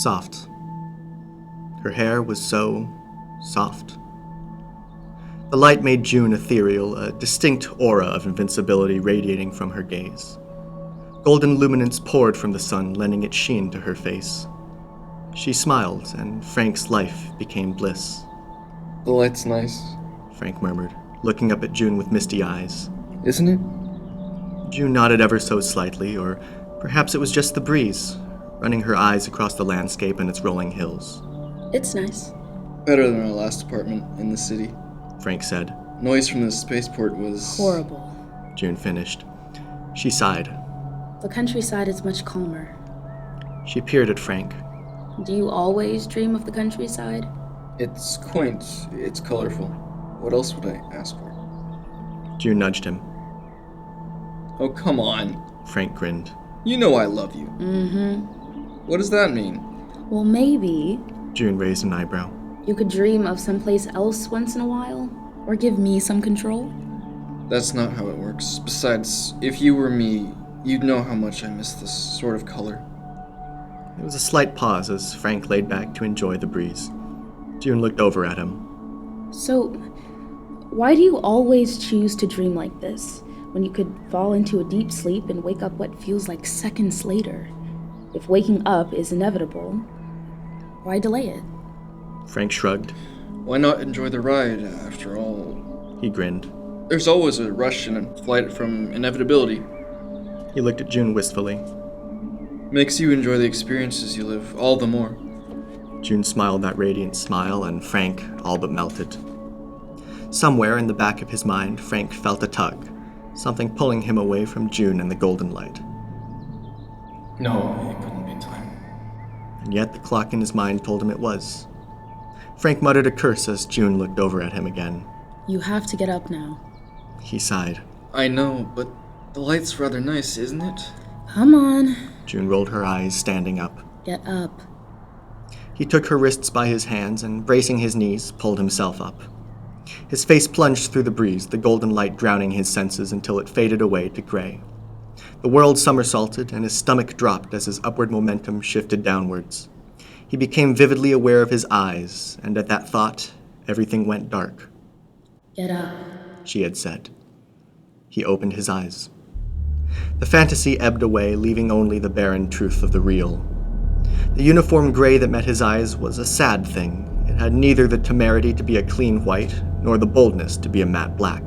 Soft. Her hair was so soft. The light made June ethereal, a distinct aura of invincibility radiating from her gaze. Golden luminance poured from the sun, lending its sheen to her face. She smiled, and Frank's life became bliss. The light's nice, Frank murmured, looking up at June with misty eyes. Isn't it? June nodded ever so slightly, or perhaps it was just the breeze, running her eyes across the landscape and its rolling hills. It's nice. Better than our last apartment in the city. Frank said. Noise from the spaceport was... Horrible. June finished. She sighed. The countryside is much calmer. She peered at Frank. Do you always dream of the countryside? It's quaint. It's colorful. What else would I ask for? June nudged him. Oh, come on. Frank grinned. You know I love you. Mm-hmm. What does that mean? Well, maybe June raised an eyebrow. you could dream of someplace else once in a while, or give me some control. That's not how it works. Besides, if you were me, you'd know how much I miss this sort of color. There was a slight pause as Frank laid back to enjoy the breeze. June looked over at him. So, why do you always choose to dream like this, when you could fall into a deep sleep and wake up what feels like seconds later? If waking up is inevitable, why delay it? Frank shrugged. Why not enjoy the ride, after all? He grinned. There's always a rush and a flight from inevitability. He looked at June wistfully. Makes you enjoy the experiences you live all the more. June smiled that radiant smile, and Frank all but melted. Somewhere in the back of his mind, Frank felt a tug, something pulling him away from June and the golden light. No, it couldn't be time. And yet the clock in his mind told him it was. Frank muttered a curse as June looked over at him again. You have to get up now. He sighed. I know, but the light's rather nice, isn't it? Come on. June rolled her eyes, standing up. Get up. He took her wrists by his hands and, bracing his knees, pulled himself up. His face plunged through the breeze, the golden light drowning his senses until it faded away to gray. The world somersaulted, and his stomach dropped as his upward momentum shifted downwards. He became vividly aware of his eyes, and at that thought, everything went dark. Get up. She had said. He opened his eyes. The fantasy ebbed away, leaving only the barren truth of the real. The uniform gray that met his eyes was a sad thing. It had neither the temerity to be a clean white, nor the boldness to be a matte black.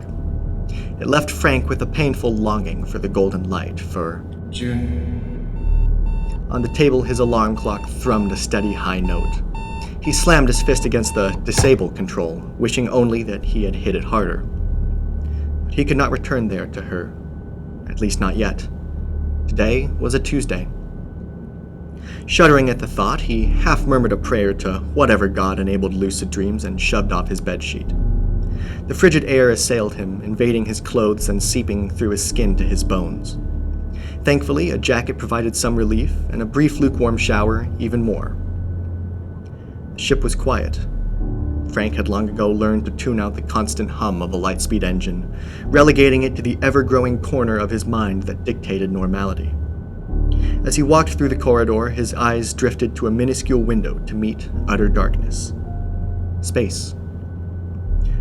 It left Frank with a painful longing for the golden light, for June. On the table, his alarm clock thrummed a steady high note. He slammed his fist against the disable control, wishing only that he had hit it harder. But he could not return there to her. At least not yet. Today was a Tuesday. Shuddering at the thought, he half-murmured a prayer to whatever god enabled lucid dreams and shoved off his bedsheet. The frigid air assailed him, invading his clothes and seeping through his skin to his bones. Thankfully, a jacket provided some relief, and a brief lukewarm shower even more. The ship was quiet. Frank had long ago learned to tune out the constant hum of a light-speed engine, relegating it to the ever-growing corner of his mind that dictated normality. As he walked through the corridor, his eyes drifted to a minuscule window to meet utter darkness. Space.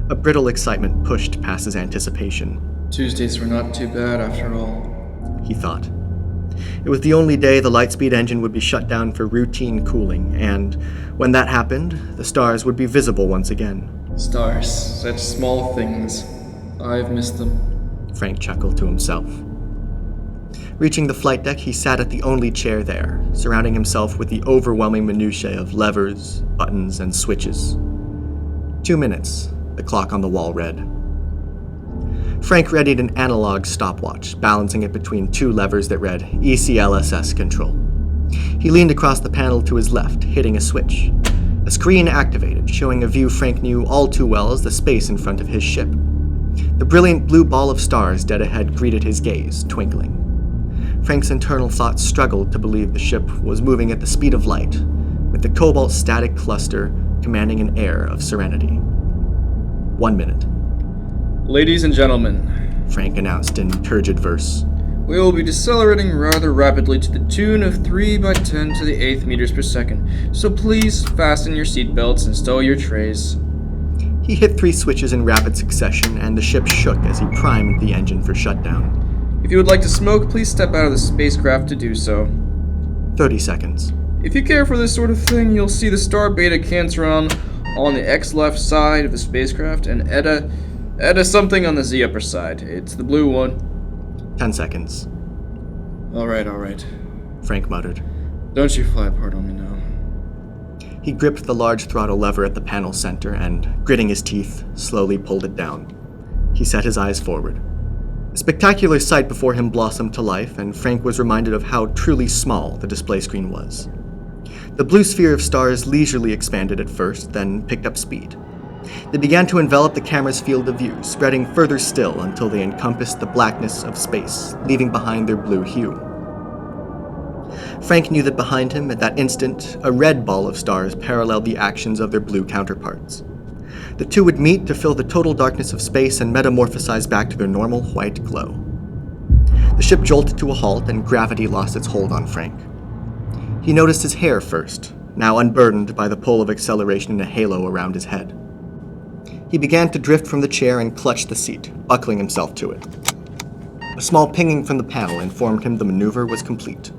A brittle excitement pushed past his anticipation. Tuesdays were not too bad after all. He thought. It was the only day the lightspeed engine would be shut down for routine cooling, and when that happened, the stars would be visible once again. Stars, such small things. I've missed them. Frank chuckled to himself. Reaching the flight deck, he sat at the only chair there, surrounding himself with the overwhelming minutiae of levers, buttons, and switches. 2 minutes, the clock on the wall read. Frank readied an analog stopwatch, balancing it between two levers that read ECLSS control. He leaned across the panel to his left, hitting a switch. A screen activated, showing a view Frank knew all too well as the space in front of his ship. The brilliant blue ball of stars dead ahead greeted his gaze, twinkling. Frank's internal thoughts struggled to believe the ship was moving at the speed of light, with the cobalt static cluster commanding an air of serenity. 1 minute. Ladies and gentlemen, Frank announced in turgid verse. We will be decelerating rather rapidly to the tune of 3 by 10 to the 8th meters per second, so please fasten your seatbelts and stow your trays. He hit 3 switches in rapid succession, and the ship shook as he primed the engine for shutdown. If you would like to smoke, please step out of the spacecraft to do so. 30 seconds. If you care for this sort of thing, you'll see the star beta Cantron on the X left side of the spacecraft, and Eta something on the Z upper side. It's the blue one. 10 seconds. Alright. Frank muttered. Don't you fly apart on me now. He gripped the large throttle lever at the panel center and, gritting his teeth, slowly pulled it down. He set his eyes forward. A spectacular sight before him blossomed to life, and Frank was reminded of how truly small the display screen was. The blue sphere of stars leisurely expanded at first, then picked up speed. They began to envelop the camera's field of view, spreading further still until they encompassed the blackness of space, leaving behind their blue hue. Frank knew that behind him, at that instant, a red ball of stars paralleled the actions of their blue counterparts. The two would meet to fill the total darkness of space and metamorphosize back to their normal white glow. The ship jolted to a halt, and gravity lost its hold on Frank. He noticed his hair first, now unburdened by the pull of acceleration in a halo around his head. He began to drift from the chair and clutched the seat, buckling himself to it. A small pinging from the panel informed him the maneuver was complete.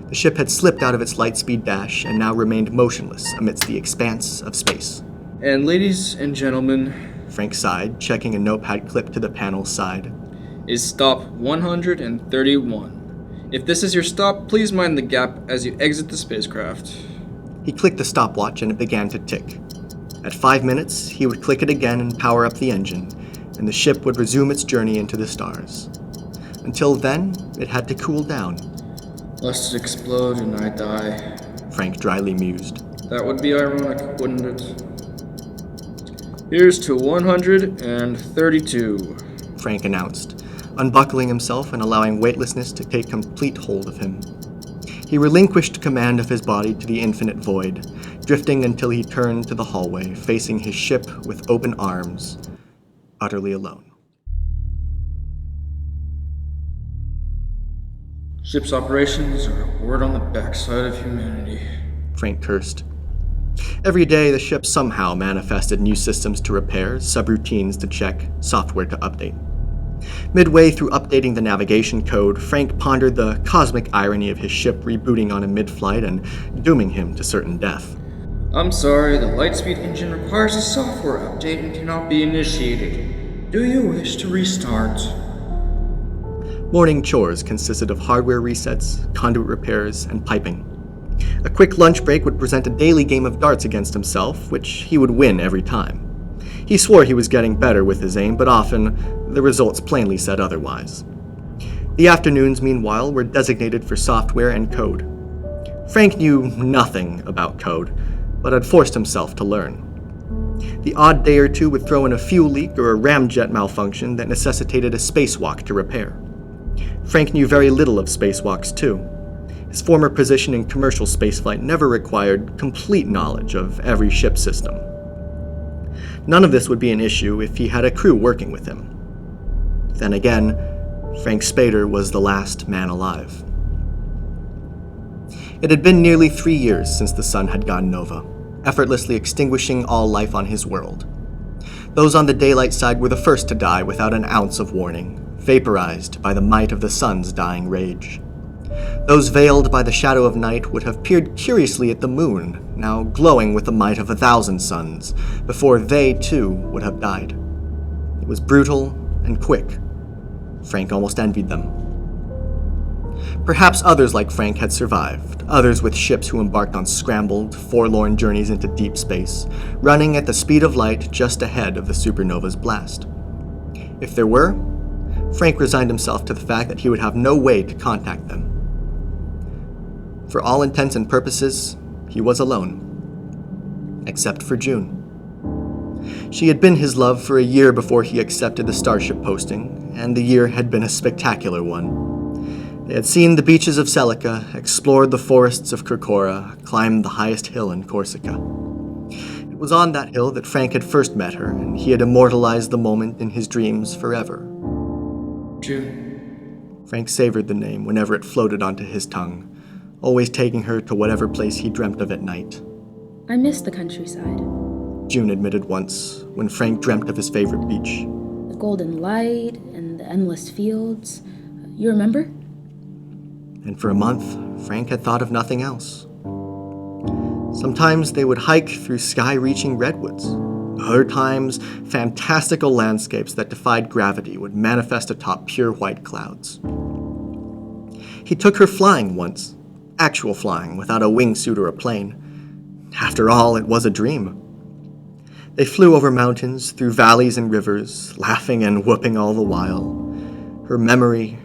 The ship had slipped out of its light-speed dash and now remained motionless amidst the expanse of space. And ladies and gentlemen, Frank sighed, checking a notepad clipped to the panel's side, is stop 131. If this is your stop, please mind the gap as you exit the spacecraft. He clicked the stopwatch and it began to tick. At 5 minutes, he would click it again and power up the engine, and the ship would resume its journey into the stars. Until then, it had to cool down. Lest it explode and I die. Frank dryly mused. That would be ironic, wouldn't it? Here's to 132. Frank announced, unbuckling himself and allowing weightlessness to take complete hold of him. He relinquished command of his body to the infinite void, drifting until he turned to the hallway, facing his ship with open arms, utterly alone. Ship's operations are a word on the backside of humanity. Frank cursed. Every day, the ship somehow manifested new systems to repair, subroutines to check, software to update. Midway through updating the navigation code, Frank pondered the cosmic irony of his ship rebooting on him mid-flight and dooming him to certain death. I'm sorry, the Lightspeed engine requires a software update and cannot be initiated. Do you wish to restart? Morning chores consisted of hardware resets, conduit repairs, and piping. A quick lunch break would present a daily game of darts against himself, which he would win every time. He swore he was getting better with his aim, but often the results plainly said otherwise. The afternoons, meanwhile, were designated for software and code. Frank knew nothing about code, but had forced himself to learn. The odd day or two would throw in a fuel leak or a ramjet malfunction that necessitated a spacewalk to repair. Frank knew very little of spacewalks, too. His former position in commercial spaceflight never required complete knowledge of every ship system. None of this would be an issue if he had a crew working with him. Then again, Frank Spader was the last man alive. It had been nearly 3 years since the sun had gone nova, effortlessly extinguishing all life on his world. Those on the daylight side were the first to die without an ounce of warning, vaporized by the might of the sun's dying rage. Those veiled by the shadow of night would have peered curiously at the moon, now glowing with the might of 1,000 suns, before they, too, would have died. It was brutal and quick. Frank almost envied them. Perhaps others like Frank had survived, others with ships who embarked on scrambled, forlorn journeys into deep space, running at the speed of light just ahead of the supernova's blast. If there were, Frank resigned himself to the fact that he would have no way to contact them. For all intents and purposes, he was alone. Except for June. She had been his love for a year before he accepted the starship posting, and the year had been a spectacular one. They had seen the beaches of Celica, explored the forests of Kirkora, climbed the highest hill in Corsica. It was on that hill that Frank had first met her, and he had immortalized the moment in his dreams forever. June. Frank savored the name whenever it floated onto his tongue, always taking her to whatever place he dreamt of at night. I miss the countryside. June admitted once, when Frank dreamt of his favorite beach. The golden light and the endless fields. You remember? And for a month, Frank had thought of nothing else. Sometimes they would hike through sky-reaching redwoods. Other times, fantastical landscapes that defied gravity would manifest atop pure white clouds. He took her flying once, actual flying, without a wingsuit or a plane. After all, it was a dream. They flew over mountains, through valleys and rivers, laughing and whooping all the while. Her memory,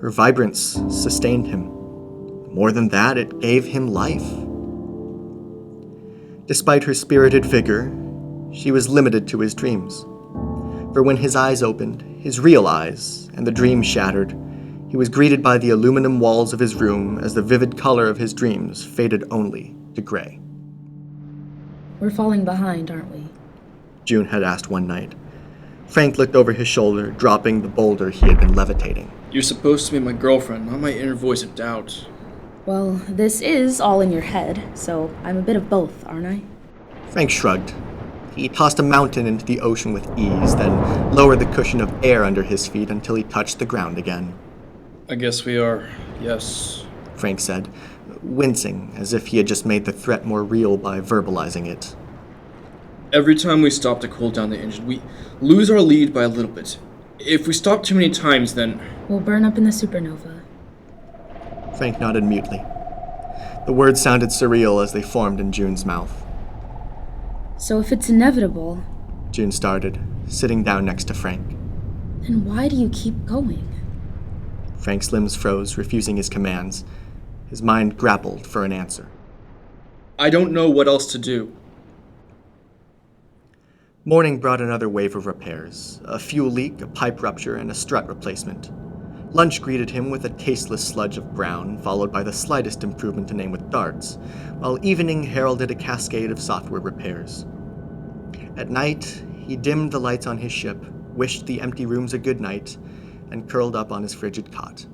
her vibrance sustained him. More than that, it gave him life. Despite her spirited vigor, she was limited to his dreams. For when his eyes opened, his real eyes, and the dream shattered, he was greeted by the aluminum walls of his room as the vivid color of his dreams faded only to gray. We're falling behind, aren't we? June had asked one night. Frank looked over his shoulder, dropping the boulder he had been levitating. You're supposed to be my girlfriend, not my inner voice of doubt. Well, this is all in your head, so I'm a bit of both, aren't I? Frank shrugged. He tossed a mountain into the ocean with ease, then lowered the cushion of air under his feet until he touched the ground again. I guess we are, yes. Frank said, wincing as if he had just made the threat more real by verbalizing it. Every time we stop to cool down the engine, we lose our lead by a little bit. If we stop too many times, then... We'll burn up in the supernova. Frank nodded mutely. The words sounded surreal as they formed in June's mouth. So if it's inevitable... June started, sitting down next to Frank. Then why do you keep going? Frank's limbs froze, refusing his commands. His mind grappled for an answer. I don't know what else to do. Morning brought another wave of repairs. A fuel leak, a pipe rupture, and a strut replacement. Lunch greeted him with a tasteless sludge of brown, followed by the slightest improvement to name with darts, while evening heralded a cascade of software repairs. At night, he dimmed the lights on his ship, wished the empty rooms a good night, and curled up on his frigid cot.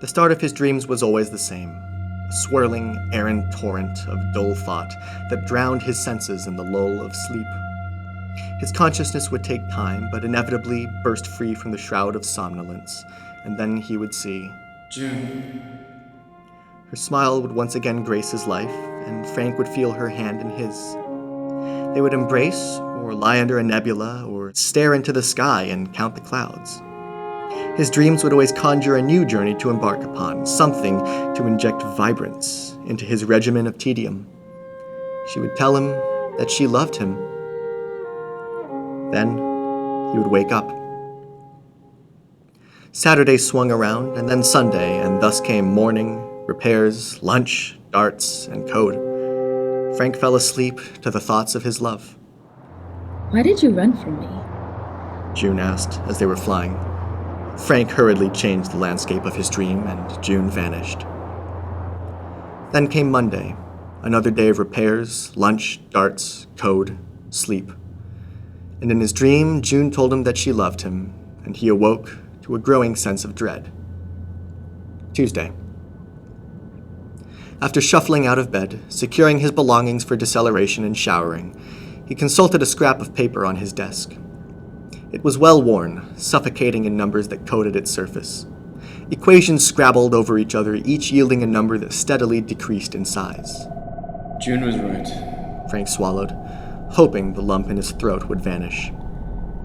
The start of his dreams was always the same, a swirling, errant torrent of dull thought that drowned his senses in the lull of sleep. His consciousness would take time, but inevitably burst free from the shroud of somnolence, and then he would see June. Her smile would once again grace his life, and Frank would feel her hand in his. They would embrace, or lie under a nebula, or stare into the sky and count the clouds. His dreams would always conjure a new journey to embark upon, something to inject vibrance into his regimen of tedium. She would tell him that she loved him. Then he would wake up. Saturday swung around, and then Sunday, and thus came morning, repairs, lunch, darts, and code. Frank fell asleep to the thoughts of his love. Why did you run from me? June asked as they were flying. Frank hurriedly changed the landscape of his dream, and June vanished. Then came Monday, another day of repairs, lunch, darts, code, sleep. And in his dream, June told him that she loved him, and he awoke to a growing sense of dread. Tuesday. After shuffling out of bed, securing his belongings for deceleration and showering, he consulted a scrap of paper on his desk. It was well worn, suffocating in numbers that coated its surface. Equations scrabbled over each other, each yielding a number that steadily decreased in size. June was right. Frank swallowed, hoping the lump in his throat would vanish.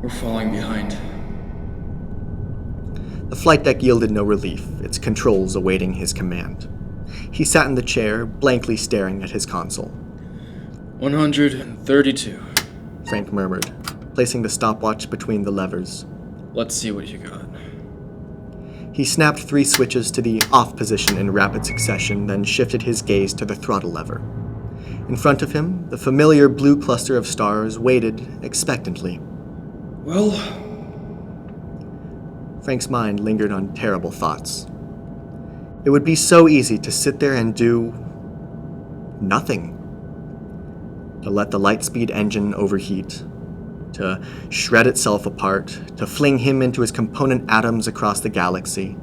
We're falling behind. The flight deck yielded no relief, its controls awaiting his command. He sat in the chair, blankly staring at his console. 132. Frank murmured, placing the stopwatch between the levers. Let's see what you got. He snapped 3 switches to the off position in rapid succession, then shifted his gaze to the throttle lever. In front of him, the familiar blue cluster of stars waited expectantly. Well... Frank's mind lingered on terrible thoughts. It would be so easy to sit there and do... nothing. To let the lightspeed engine overheat. to shred itself apart, to fling him into his component atoms across the galaxy.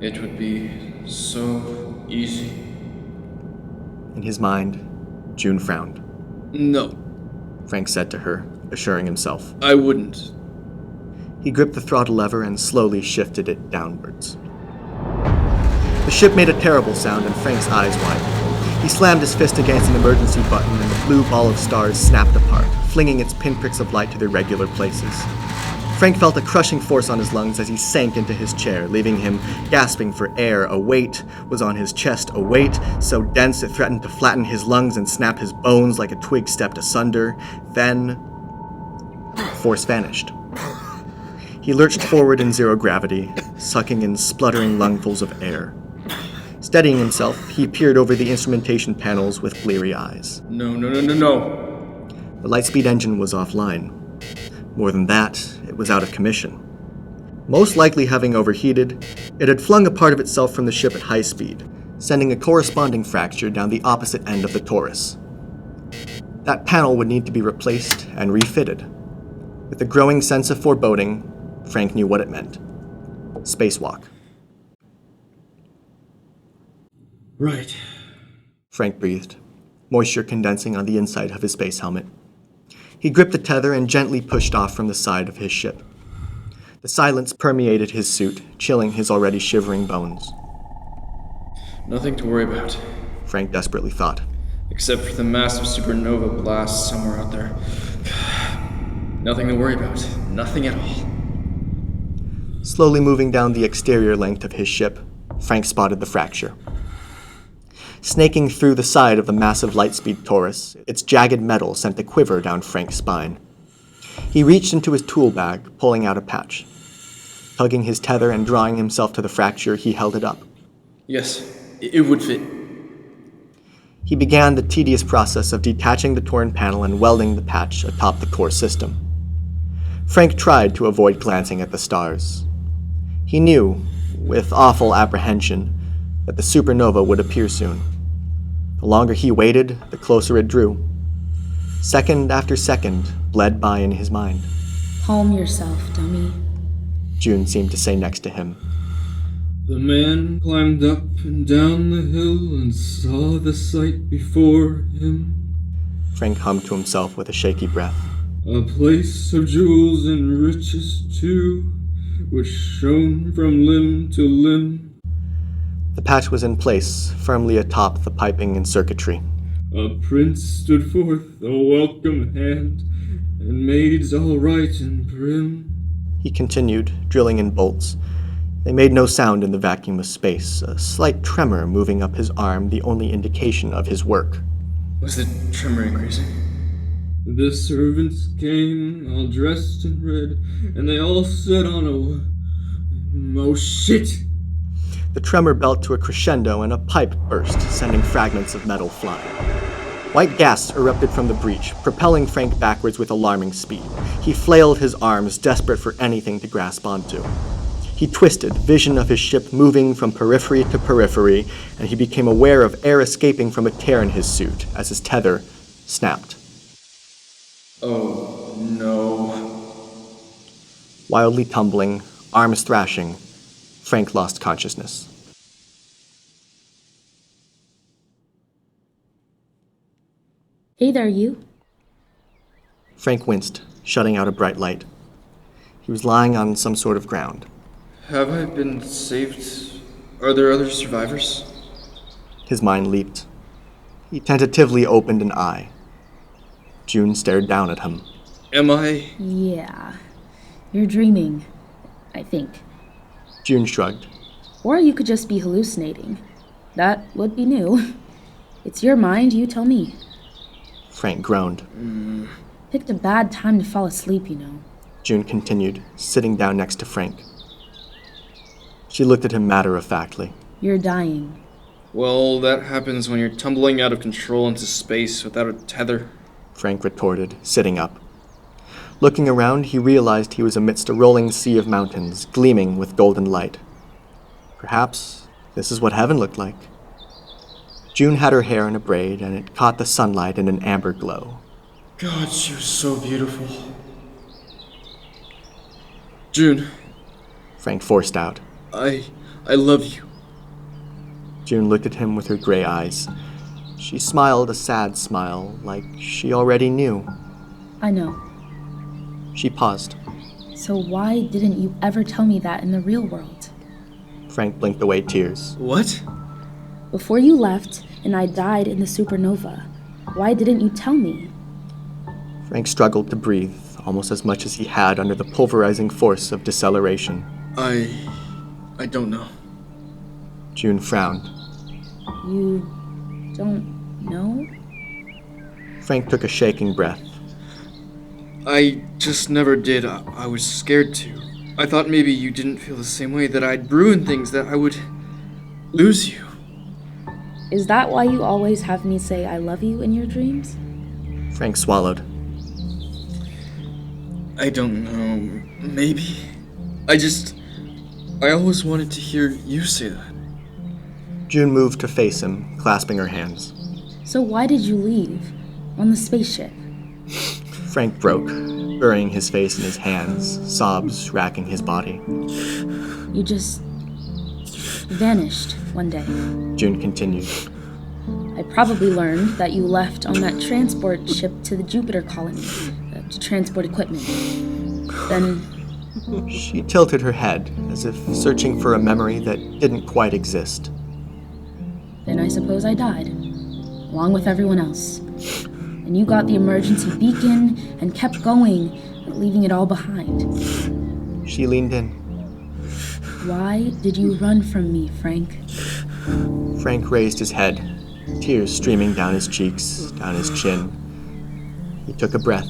It would be so easy. In his mind, June frowned. No, Frank said to her, assuring himself. I wouldn't. He gripped the throttle lever and slowly shifted it downwards. The ship made a terrible sound and Frank's eyes widened. He slammed his fist against an emergency button and the blue ball of stars snapped apart, flinging its pinpricks of light to their regular places. Frank felt a crushing force on his lungs as he sank into his chair, leaving him gasping for air. A weight was on his chest, a weight so dense it threatened to flatten his lungs and snap his bones like a twig stepped asunder. Then, force vanished. He lurched forward in zero gravity, sucking in spluttering lungfuls of air. Steadying himself, he peered over the instrumentation panels with bleary eyes. No. The Lightspeed engine was offline. More than that, it was out of commission. Most likely having overheated, it had flung a part of itself from the ship at high speed, sending a corresponding fracture down the opposite end of the torus. That panel would need to be replaced and refitted. With a growing sense of foreboding, Frank knew what it meant. Spacewalk. Right. Frank breathed, moisture condensing on the inside of his space helmet. He gripped the tether and gently pushed off from the side of his ship. The silence permeated his suit, chilling his already shivering bones. Nothing to worry about. Frank desperately thought. Except for the massive supernova blast somewhere out there. Nothing to worry about. Nothing at all. Slowly moving down the exterior length of his ship, Frank spotted the fracture. Snaking through the side of the massive Lightspeed torus, its jagged metal sent a quiver down Frank's spine. He reached into his tool bag, pulling out a patch. Tugging his tether and drawing himself to the fracture, he held it up. Yes, it would fit. He began the tedious process of detaching the torn panel and welding the patch atop the core system. Frank tried to avoid glancing at the stars. He knew, with awful apprehension, that the supernova would appear soon. The longer he waited, the closer it drew. Second after second bled by in his mind. Calm yourself, dummy. June seemed to say next to him. The man climbed up and down the hill and saw the sight before him. Frank hummed to himself with a shaky breath. A place of jewels and riches too, which shone from limb to limb. The patch was in place, firmly atop the piping and circuitry. A prince stood forth, a welcome hand, and maids all right and prim. He continued, drilling in bolts. They made no sound in the vacuum of space, a slight tremor moving up his arm, the only indication of his work. Was the tremor increasing? The servants came, all dressed in red, and they all said on a... Oh shit! The tremor built to a crescendo and a pipe burst, sending fragments of metal flying. White gas erupted from the breach, propelling Frank backwards with alarming speed. He flailed his arms, desperate for anything to grasp onto. He twisted, vision of his ship moving from periphery to periphery, and he became aware of air escaping from a tear in his suit as his tether snapped. Oh, no. Wildly tumbling, arms thrashing, Frank lost consciousness. Hey there, you. Frank winced, shutting out a bright light. He was lying on some sort of ground. Have I been saved? Are there other survivors? His mind leaped. He tentatively opened an eye. June stared down at him. Am I? Yeah. You're dreaming, I think. June shrugged. Or you could just be hallucinating. That would be new. It's your mind, you tell me. Frank groaned. Picked a bad time to fall asleep, you know. June continued, sitting down next to Frank. She looked at him matter-of-factly. You're dying. Well, that happens when you're tumbling out of control into space without a tether. Frank retorted, sitting up. Looking around, he realized he was amidst a rolling sea of mountains, gleaming with golden light. Perhaps this is what heaven looked like. June had her hair in a braid, and it caught the sunlight in an amber glow. God, she was so beautiful. June, Frank forced out. I love you. June looked at him with her gray eyes. She smiled a sad smile, like she already knew. I know. She paused. So why didn't you ever tell me that in the real world? Frank blinked away tears. What? Before you left and I died in the supernova, why didn't you tell me? Frank struggled to breathe, almost as much as he had under the pulverizing force of deceleration. I don't know. June frowned. You don't know? Frank took a shaking breath. I just never did. I was scared to. I thought maybe you didn't feel the same way, that I'd ruin things, that I would lose you. Is that why you always have me say I love you in your dreams? Frank swallowed. I don't know. Maybe. I always wanted to hear you say that. June moved to face him, clasping her hands. So why did you leave? On the spaceship? Frank broke, burying his face in his hands, sobs racking his body. You just vanished one day. June continued. I probably learned that you left on that transport ship to the Jupiter colony to transport equipment. Then She tilted her head, as if searching for a memory that didn't quite exist. I suppose I died, along with everyone else. And you got the emergency beacon and kept going, leaving it all behind. She leaned in. Why did you run from me, Frank? Frank raised his head, tears streaming down his cheeks, down his chin. He took a breath.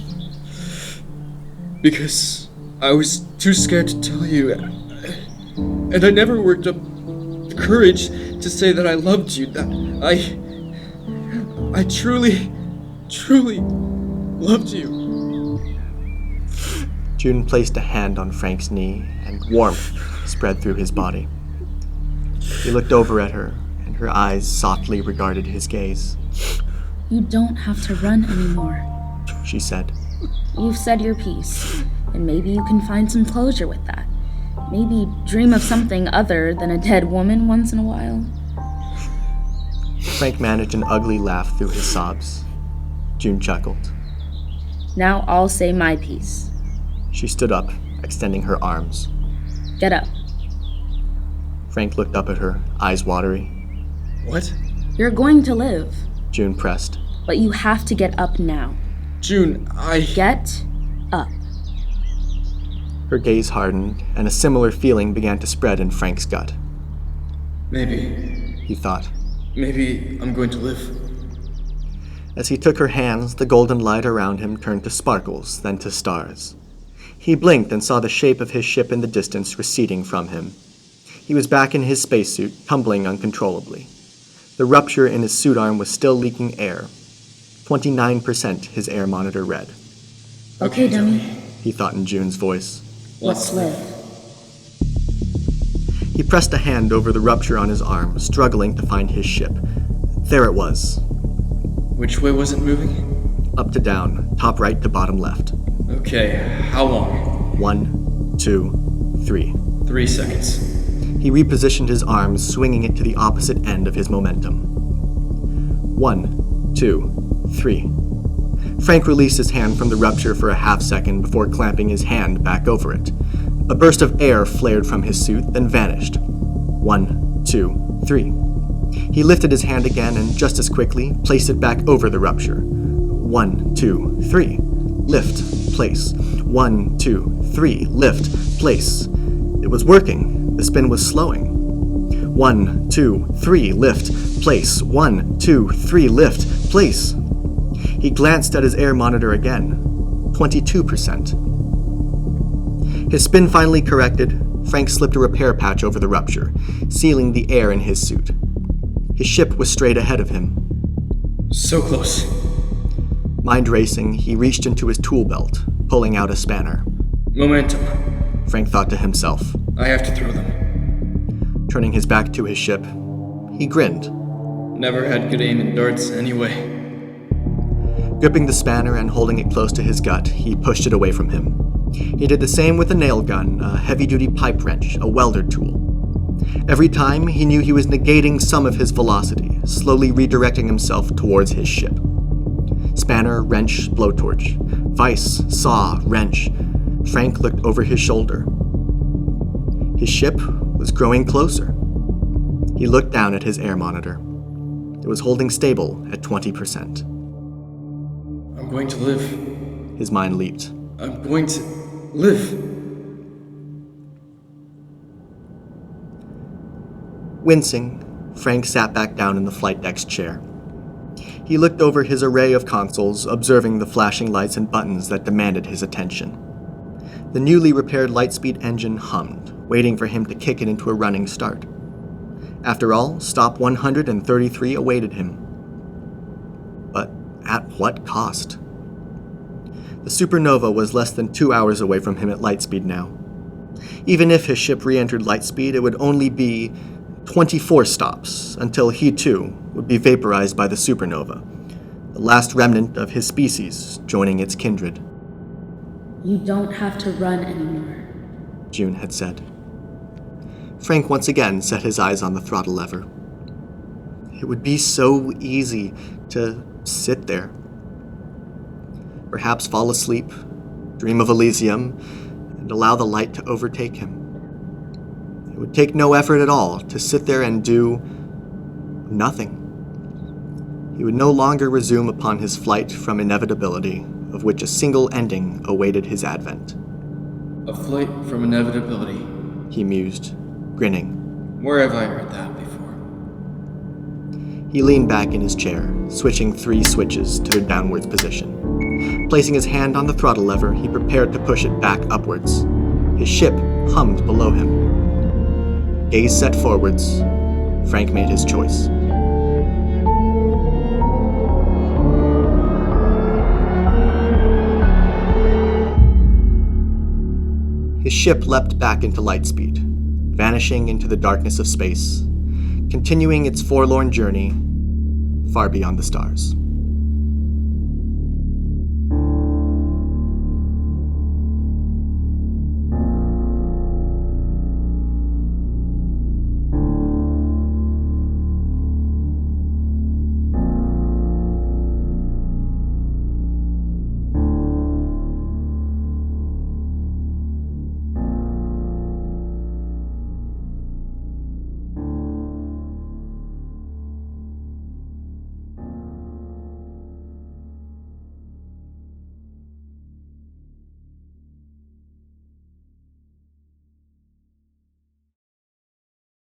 Because I was too scared to tell you. And I never worked up the courage to say that I loved you. That I truly loved you. June placed a hand on Frank's knee, and warmth spread through his body. He looked over at her, and her eyes softly regarded his gaze. You don't have to run anymore. She said. You've said your piece, and maybe you can find some closure with that. Maybe dream of something other than a dead woman once in a while. Frank managed an ugly laugh through his sobs. June chuckled. Now I'll say my piece. She stood up, extending her arms. Get up. Frank looked up at her, eyes watery. What? You're going to live, June pressed. but you have to get up now. June, Get up. Her gaze hardened, and a similar feeling began to spread in Frank's gut. Maybe He thought. I'm going to live. As he took her hands, the golden light around him turned to sparkles, then to stars. He blinked and saw the shape of his ship in the distance receding from him. He was back in his spacesuit, tumbling uncontrollably. The rupture in his suit arm was still leaking air. 29% his air monitor read. Okay, dummy. He thought in June's voice. Let's live. He pressed a hand over the rupture on his arm, struggling to find his ship. There it was. Which way was it moving? Up to down, top right to bottom left. Okay, how long? 1, 2, 3. 3 seconds. He repositioned his arms, swinging it to the opposite end of his momentum. 1, 2, 3. Frank released his hand from the rupture for a half second before clamping his hand back over it. A burst of air flared from his suit, then vanished. 1, 2, 3. He lifted his hand again and just as quickly placed it back over the rupture. 1, 2, 3. Lift, place. 1, 2, 3. Lift, place. It was working. The spin was slowing. 1, 2, 3. Lift, place. 1, 2, 3. Lift, place. He glanced at his air monitor again. 22%. His spin finally corrected. Frank slipped a repair patch over the rupture, sealing the air in his suit. His ship was straight ahead of him. So close. Mind racing, he reached into his tool belt, pulling out a spanner. Momentum. Frank thought to himself. I have to throw them. Turning his back to his ship, he grinned. Never had good aim in darts anyway. Gripping the spanner and holding it close to his gut, he pushed it away from him. He did the same with a nail gun, a heavy-duty pipe wrench, a welder tool. Every time, he knew he was negating some of his velocity, slowly redirecting himself towards his ship. Spanner, wrench, blowtorch. Vise, saw, wrench. Frank looked over his shoulder. His ship was growing closer. He looked down at his air monitor. It was holding stable at 20%. I'm going to live. His mind leaped. I'm going to live. Wincing, Frank sat back down in the flight deck's chair. He looked over his array of consoles, observing the flashing lights and buttons that demanded his attention. The newly repaired Lightspeed engine hummed, waiting for him to kick it into a running start. After all, stop 133 awaited him. But at what cost? The supernova was less than 2 hours away from him at Lightspeed now. Even if his ship re-entered Lightspeed, it would only be 24 stops until he too would be vaporized by the supernova, the last remnant of his species joining its kindred. You don't have to run anymore, June had said. Frank once again set his eyes on the throttle lever. It would be so easy to sit there. Perhaps fall asleep, dream of Elysium, and allow the light to overtake him. It would take no effort at all to sit there and do nothing. He would no longer resume upon his flight from inevitability, of which a single ending awaited his advent. A flight from inevitability. He mused, grinning. Where have I heard that before? He leaned back in his chair, switching 3 switches to their downwards position. Placing his hand on the throttle lever, he prepared to push it back upwards. His ship hummed below him. Gaze set forwards, Frank made his choice. His ship leapt back into Lightspeed, vanishing into the darkness of space, continuing its forlorn journey far beyond the stars.